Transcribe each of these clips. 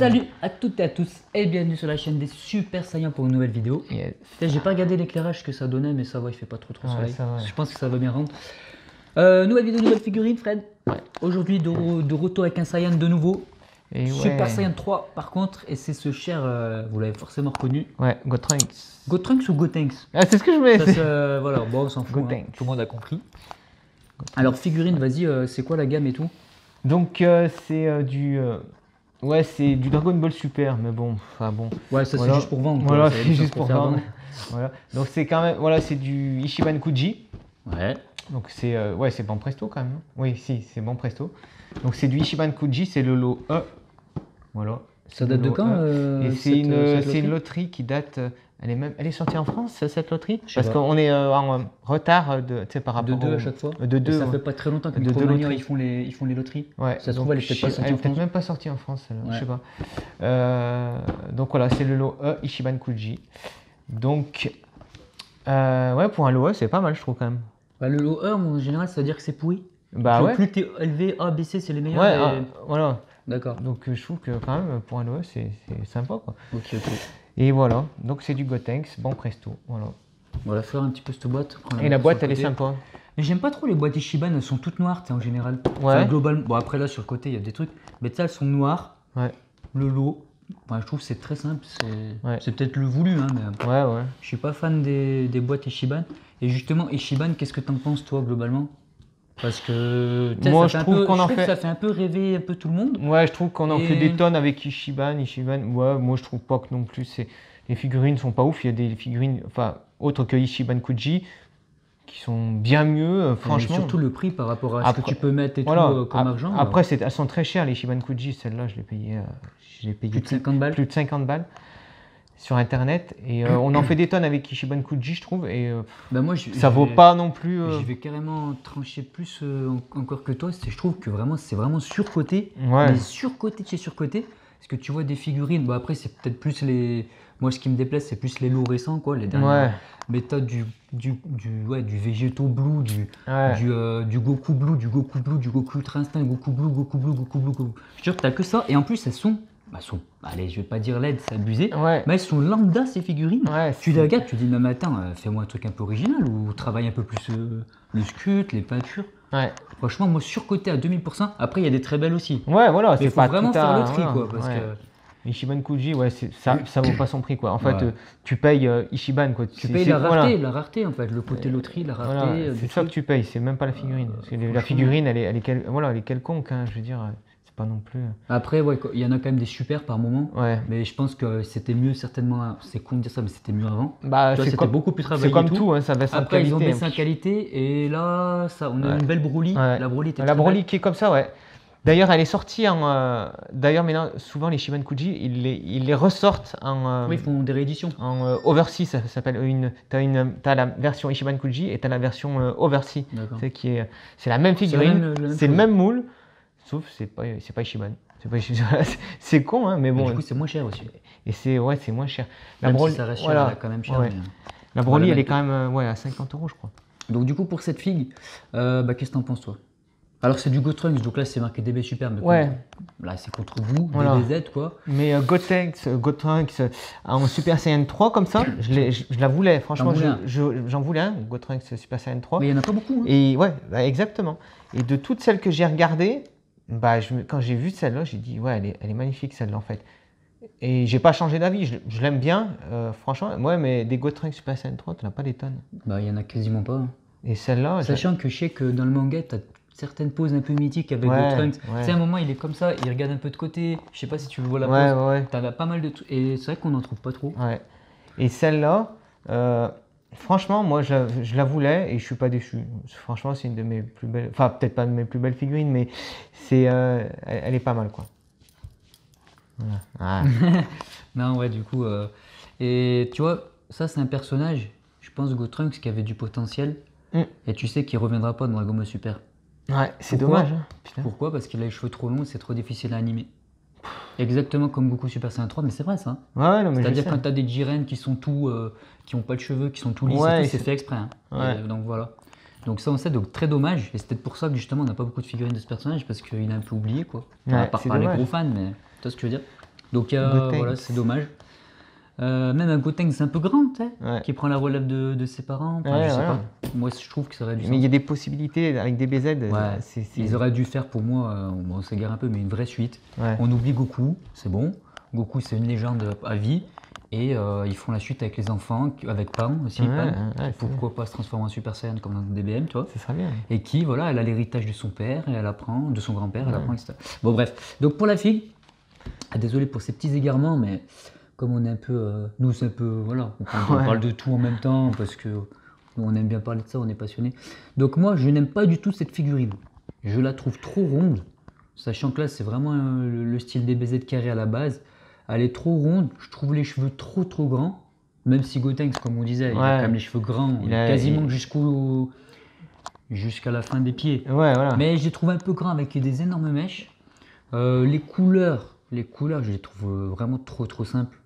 Salut à toutes et à tous et bienvenue sur la chaîne des Super Saiyans pour une nouvelle vidéo. Yes. J'ai pas regardé l'éclairage que ça donnait mais ça va, il fait pas trop soleil. Ça va. Je pense que ça va bien rendre. Nouvelle vidéo, nouvelle figurine Fred. Ouais. Aujourd'hui de retour avec un Saiyan de nouveau. Et Super Saiyan 3 par contre, et c'est ce cher, vous l'avez forcément reconnu. Ouais, Gotrunks. Gotrunks ou Gotenks? Ah, c'est ce que je mets. Voilà, bon on s'en fout, hein. Gotenks. Tout le monde a compris. Alors figurine, vas-y, c'est quoi la gamme et tout? Donc c'est du... ouais, c'est du Dragon Ball Super, mais bon, enfin bon. Ouais, ça voilà. c'est juste pour vendre. Voilà, c'est c'est juste pour faire vendre. Voilà. Donc c'est quand même... Voilà, c'est du Ichiban Kuji. Ouais. Donc c'est... ouais, c'est bon presto quand même. Non, oui, si, c'est bon presto. Donc c'est du Ichiban Kuji, c'est le lot E. Voilà. Ça date de quand Et c'est une loterie qui date... Elle est sortie en France, cette loterie? Parce qu'on est en retard par rapport de deux à chaque fois. De deux. Ça fait pas très longtemps que de deux Micromania, ils font les loteries. Ouais. Ça se trouve, elle est peut-être pas sortie en Elle est peut-être France. même pas sortie en France, celle-là. Ouais. Je sais pas. Donc voilà, c'est le lot E Ichiban Kuji. Donc, ouais, pour un lot E, c'est pas mal, je trouve quand même. Bah, le lot 1, en général, ça veut dire que c'est pourri. Bah ouais. Plus t'es élevé, A, B, C, c'est les meilleurs. Ouais, voilà. D'accord. Donc je trouve que quand même, pour un lot E, c'est sympa, quoi. Ok. Et voilà, donc c'est du Gotenks, bon presto, voilà. On va faire un petit peu cette boîte. Et la boîte, elle est sympa. Mais j'aime pas trop les boîtes Ichiban, elles sont toutes noires, en général. Ouais. Enfin, globalement, bon après là sur le côté il y a des trucs, mais tu sais, elles sont noires. Ouais. Le lot, enfin, je trouve que c'est très simple, Ouais. c'est peut-être le voulu, hein, mais Ouais. je suis pas fan des boîtes Ichiban. Et justement, Ichiban, qu'est-ce que t'en penses toi globalement? Parce que moi je trouve qu'on en fait. Ça fait un peu rêver un peu tout le monde. Ouais, je trouve qu'on en fait des tonnes avec Ichiban. Ouais, moi je trouve pas que non plus les figurines sont pas ouf. Il y a des figurines, enfin autres que Ichiban Kuji, qui sont bien mieux, franchement. Et surtout le prix par rapport à ce que tu peux mettre et voilà, tout comme argent. Après, elles sont très chères les Ichiban Kuji. Celle-là, je l'ai payé plus de 50 balles. Plus de 50 balles. Sur internet, et on en fait des tonnes avec Ichiban Kuji, je trouve, et bah moi, ça vaut pas non plus. Je vais carrément trancher plus encore que toi. Je trouve que vraiment c'est vraiment surcoté, ouais. Mais surcoté de chez surcoté. Parce que tu vois des figurines, bon après c'est peut-être plus les. Moi ce qui me déplaise c'est plus les lots récents quoi, les derniers. Ouais. Mais t'as du Végéto Blue, du Goku Blue, du Goku Blue, du Goku Ultra Instinct, Goku Blue. Je te jure que t'as que ça, et en plus elles sont. Allez, je vais pas dire LED, c'est abusé, ouais. Mais elles sont lambda ces figurines. Ouais, tu les regardes, tu dis, mais attends, fais-moi un truc un peu original ou travaille un peu plus le sculpte, les peintures. Ouais. Franchement, moi surcoté à 2000%. Après, il y a des très belles aussi. Ouais, voilà, c'est pas vraiment faire le tri, quoi. Parce que... Ichiban Kuji, ouais, ça vaut pas son prix, quoi. En fait, tu payes Ichiban, quoi. Tu payes la rareté, en fait, le côté loterie, la rareté. Voilà, c'est ça que tu payes, c'est même pas la figurine. Parce que la figurine, elle est quelconque, hein, je veux dire. Pas non plus. Après, ouais, il y en a quand même des super par moment. Ouais. Mais je pense que c'était mieux certainement. C'est con de dire ça, mais c'était mieux avant. Bah, c'était beaucoup plus travaillé. C'est comme tout, hein, ça baisse en qualité. Après, ils ont baissé en qualité et là, on a une belle Broly. Ouais. La Broly était La Broly qui est comme ça, ouais. D'ailleurs, elle est sortie en. D'ailleurs, maintenant, souvent les Ichiban Kuji, ils les ressortent en. Oui, ils font des rééditions. En oversea, ça s'appelle. T'as la version Ichiban Kuji et t'as la version oversea. C'est la même figurine, c'est le même moule. Sauf c'est pas Ichiban. C'est con, hein, mais bon. Et du coup, c'est moins cher aussi. Et c'est moins cher. La Broly, si ça reste cher, elle est quand même cher. Ouais. Mais... La Broly, elle est quand même à 50 €, je crois. Donc du coup, pour cette figue, qu'est-ce que t'en penses, toi? Alors c'est du Gotrunks, donc là c'est marqué DB Super, mais là c'est contre vous, DBZ quoi. Mais Gotrunks en Super Saiyan 3 comme ça, je la voulais, franchement, j'en voulais un, Gotrunks Super Saiyan 3. Mais il n'y en a pas beaucoup. Hein. Et ouais, exactement. Et de toutes celles que j'ai regardées, quand j'ai vu celle-là, j'ai dit ouais, elle est magnifique celle-là en fait. Et j'ai pas changé d'avis, je l'aime bien, franchement. Ouais, mais des Gotrunks Super Saiyan 3, tu n'as pas des tonnes. Bah il y en a quasiment pas. Hein. Et celle-là, sachant que je sais que dans le manga, tu as certaines poses un peu mythiques avec Gotrunks. Tu sais, à un moment, il est comme ça, il regarde un peu de côté. Je sais pas si tu vois la pose. Tu as pas mal de trucs. Et c'est vrai qu'on n'en trouve pas trop. Ouais. Et celle-là, franchement, moi, je la voulais et je suis pas déçu. Franchement, c'est une de mes plus belles... Enfin, peut-être pas de mes plus belles figurines, mais elle est pas mal, quoi. Voilà. Non, ouais, du coup... Et tu vois, ça, c'est un personnage, je pense, Gotrunks, qui avait du potentiel. Et tu sais qu'il reviendra pas dans Dragon Ball Super. Ouais, c'est dommage. Hein. Pourquoi? Parce qu'il a les cheveux trop longs et c'est trop difficile à animer. Exactement comme Goku Super Saiyan 3, mais c'est vrai ça. Ouais, non, mais c'est-à-dire quand tu as des Jiren qui sont tout, qui n'ont pas de cheveux, qui sont tout lisses, c'est fait exprès. Hein. Ouais. Donc voilà. Donc ça on sait, donc très dommage. Et c'est peut-être pour ça que justement on n'a pas beaucoup de figurines de ce personnage parce qu'il est un peu oublié quoi. À part par les gros fans, mais tu vois ce que je veux dire. Donc Gotenks. voilà, c'est dommage. Même un Gotenks c'est un peu grand, tu sais, Ouais. qui prend la relève de ses parents. Enfin, Ouais, je sais voilà. pas. Moi, je trouve que ça aurait du Mais sens. il y a des possibilités avec DBZ. Ouais, c'est- ils auraient dû faire pour moi, bon, on s'égare un peu, mais une vraie suite. Ouais. On oublie Goku, c'est bon. Goku, c'est une légende à vie. Et ils font la suite avec les enfants, avec Pan aussi. Ouais, Pan, ouais, qui, pourquoi pas se transformer en Super Saiyan comme dans DBM, tu vois. Ça serait bien. Et qui, voilà, elle a l'héritage de son père, et elle apprend, de son grand-père, elle apprend, etc. Bon, bref. Donc pour la fille, désolé pour ces petits égarements, mais comme on est un peu. Nous, c'est un peu. Voilà, on Ouais. parle de tout en même temps, parce que nous, on aime bien parler de ça, on est passionné. Donc moi, je n'aime pas du tout cette figurine. Je la trouve trop ronde, sachant que là, c'est vraiment le style DBZ carré à la base. Elle est trop ronde, je trouve les cheveux trop grands. Même si Gotenks, comme on disait, il a Ouais. quand même les cheveux grands, Il a- quasiment jusqu'à la fin des pieds. Ouais, voilà. Mais je les trouve un peu grands avec des énormes mèches. Les couleurs, je les trouve vraiment trop simples.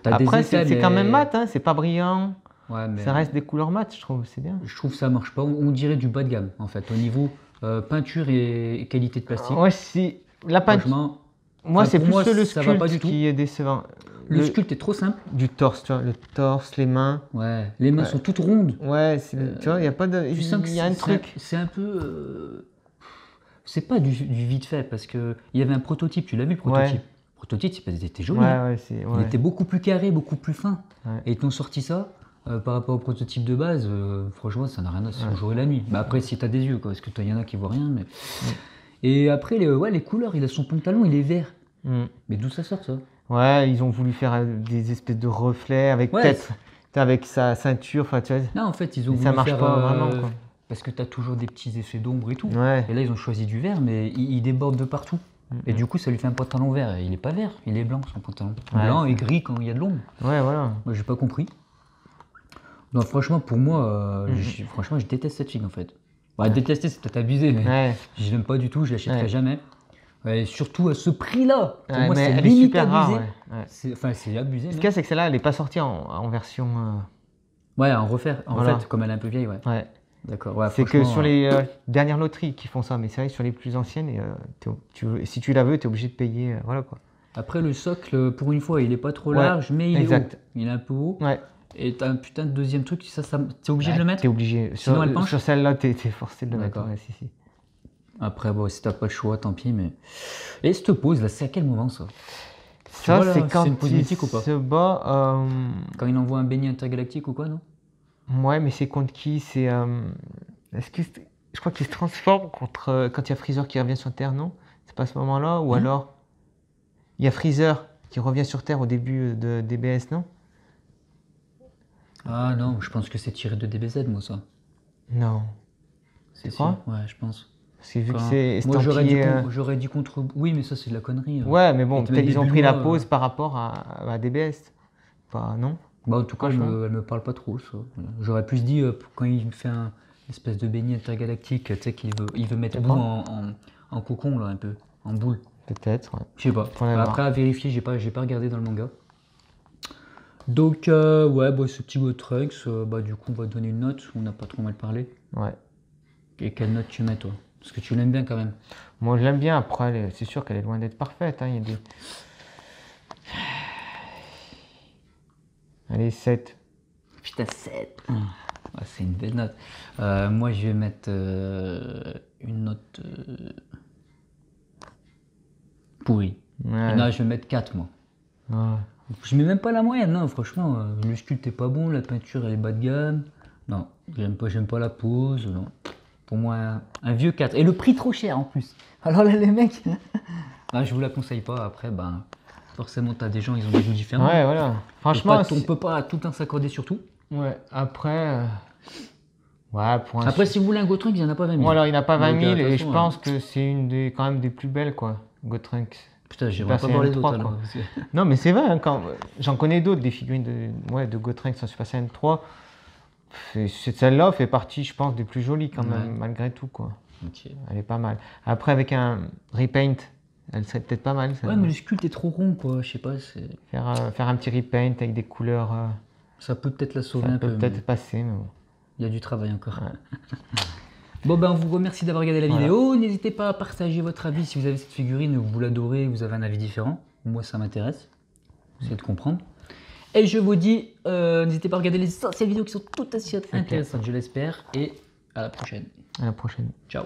T'as des Après, effets, c'est quand mais- même mat, hein, c'est pas brillant. Ouais, mais Ça reste des couleurs mat, je trouve, c'est bien. je trouve que ça marche pas. On dirait du bas de gamme en fait, au niveau peinture et qualité de plastique. Ouais, si. La peinture. Franchement, Moi, enfin, c'est pour plus moi, le ça va pas du sculpte tout. qui est décevant. le sculpte est trop simple. Du torse, tu vois, le torse, les mains. Ouais, les mains Ouais. sont toutes rondes. Ouais, tu vois, il y a pas de. Tu sens que Il y a un truc. c'est un peu. C'est pas du vite fait parce que il y avait un prototype. Tu l'as vu le prototype? Ouais. Le prototype, il était Ouais, joli. Hein. ouais, c'est. Il Ouais. était beaucoup plus carré, beaucoup plus fin. Ouais. Et ils t'ont sorti ça par rapport au prototype de base. Franchement, ça n'a rien à. C'est le jour et la nuit. Bah après, si t'as des yeux, quoi, parce que il y en a qui voient rien. Mais... Et après, les couleurs. Il a son pantalon, il est vert. Mm. Mais d'où ça sort ça? Ouais, ils ont voulu faire des espèces de reflets avec Ouais, peut-être avec sa ceinture, enfin tu vois. Non, en fait, ils ont Mais ça voulu marche faire, pas vraiment, quoi. Parce que t'as toujours des petits effets d'ombre et tout. Ouais. Et là, ils ont choisi du vert, mais il déborde de partout. Et du coup, ça lui fait un pantalon vert. Et il est pas vert, il est blanc son pantalon. Ouais, Blanc et gris quand il y a de l'ombre. Ouais, voilà. Moi, j'ai pas compris. Non, franchement, pour moi, franchement, je déteste cette fille en fait. Bah, détester, c'est peut-être abusé, mais Ouais. je l'aime pas du tout, je l'achèterai Ouais. jamais. Et surtout à ce prix-là. Pour Ouais, moi, mais c'est elle est limite super abusé. rare. Ouais. Ouais. Enfin, c'est abusé. Ce même. qu'il y a, c'est que celle-là, elle n'est pas sortie en version. Ouais, en refaire. En Voilà. fait, comme elle est un peu vieille, ouais. Ouais. D'accord. Ouais, C'est que franchement, sur les dernières loteries qui font ça, mais c'est vrai que sur les plus anciennes, si tu la veux, tu es obligé de payer. Voilà quoi. Après, le socle, pour une fois, il est pas trop Ouais, large, mais il exact. est haut. Il est un peu haut. Ouais. Et t'as un putain de deuxième truc, t'es obligé de le mettre. Tu es obligé. Sinon, elle penche. Sur celle-là, tu es forcé de le mettre. D'accord. Ouais, si. Après, bon, si t'as pas le choix, tant pis. Mais et cette pause là, c'est à quel moment ça? Ça, vois, là, c'est quand c'est une pause il mythique ou pas? se bat. Quand il envoie un beignet intergalactique ou quoi, non? Ouais, mais c'est contre qui? C'est. Est-ce que je crois qu'il se transforme contre quand il y a Freezer qui revient sur Terre, non? C'est pas à ce moment-là? Ou alors il y a Freezer qui revient sur Terre au début de DBS, non? Ah non, je pense que c'est tiré de DBZ, moi ça. Non. C'est crois? sûr. Ouais, je pense. Parce que vu que Enfin, c'est moi estampillé. j'aurais dit contre. Oui, mais ça c'est de la connerie. Ouais, mais bon, Ils te peut-être mettent ils ont des pris la bulles, pause par rapport à DBS. Pas, non? Bah, en tout cas, elle Franchement. me parle pas trop, ça. J'aurais plus dit, quand il me fait un espèce de beignet intergalactique, tu sais, il veut mettre Tu Boo crois en cocon, là, un peu, en boule. Peut-être, ouais. Je sais pas. Faudrait voir. Après, à vérifier, j'ai pas regardé dans le manga. Donc, ouais, bah, ce petit Gotrunks, bah, du coup, on va donner une note. On n'a pas trop mal parlé. Ouais. Et quelle note tu mets, toi? Parce que tu l'aimes bien quand même. Moi, je l'aime bien. Après, c'est sûr qu'elle est loin d'être parfaite. Hein. Il y a des... Allez, 7. Putain, 7. C'est une belle note. Moi, je vais mettre une note pourrie. Ouais. Non, je vais mettre 4, moi. Ouais. Je mets même pas la moyenne, non, franchement. Le sculpte est pas bon, la peinture elle est bas de gamme. Non, j'aime pas la pose, non. Pour moi, un vieux 4. Et le prix trop cher en plus. Alors là, les mecs, ah, je vous la conseille pas. Après, ben, forcément, t'as des gens, ils ont des goûts différents. Ouais, voilà. Franchement, on peut pas tout un s'accorder sur tout. ouais. Après, ouais, pour un. Après, si vous voulez un Gotrunks, il n'y en a pas 20 000. Voilà, il n'a pas 20 Donc, 000 de toute et je façon, pense que c'est une des quand même des plus belles, quoi. Gotrunks. Putain, j'ai Bah, pas c'est voir un les 3, autres. quoi. alors, parce que- Non, mais c'est vrai, hein, quand j'en connais d'autres, des figurines de Gotrunks en Super Saiyan 3. Celle-là fait partie, je pense, des plus jolies quand même, Ouais. malgré tout, quoi. Ok. Elle est pas mal. Après, avec un repaint, elle serait peut-être pas mal. Ouais, mais le sculpte est trop rond, quoi. Je sais pas, Faire un petit repaint avec des couleurs, ça peut peut-être la sauver ça un peut peu. peut-être Mais passer. Mais bon. il y a du travail encore. Ouais. Bon, ben, on vous remercie d'avoir regardé la Voilà. vidéo. N'hésitez pas à partager votre avis si vous avez cette figurine, vous l'adorez, vous avez un avis différent. Moi, ça m'intéresse. Essayer de comprendre. Et je vous dis, n'hésitez pas à regarder les anciennes vidéos qui sont toutes aussi intéressantes, je l'espère. Et à la prochaine. À la prochaine. Ciao.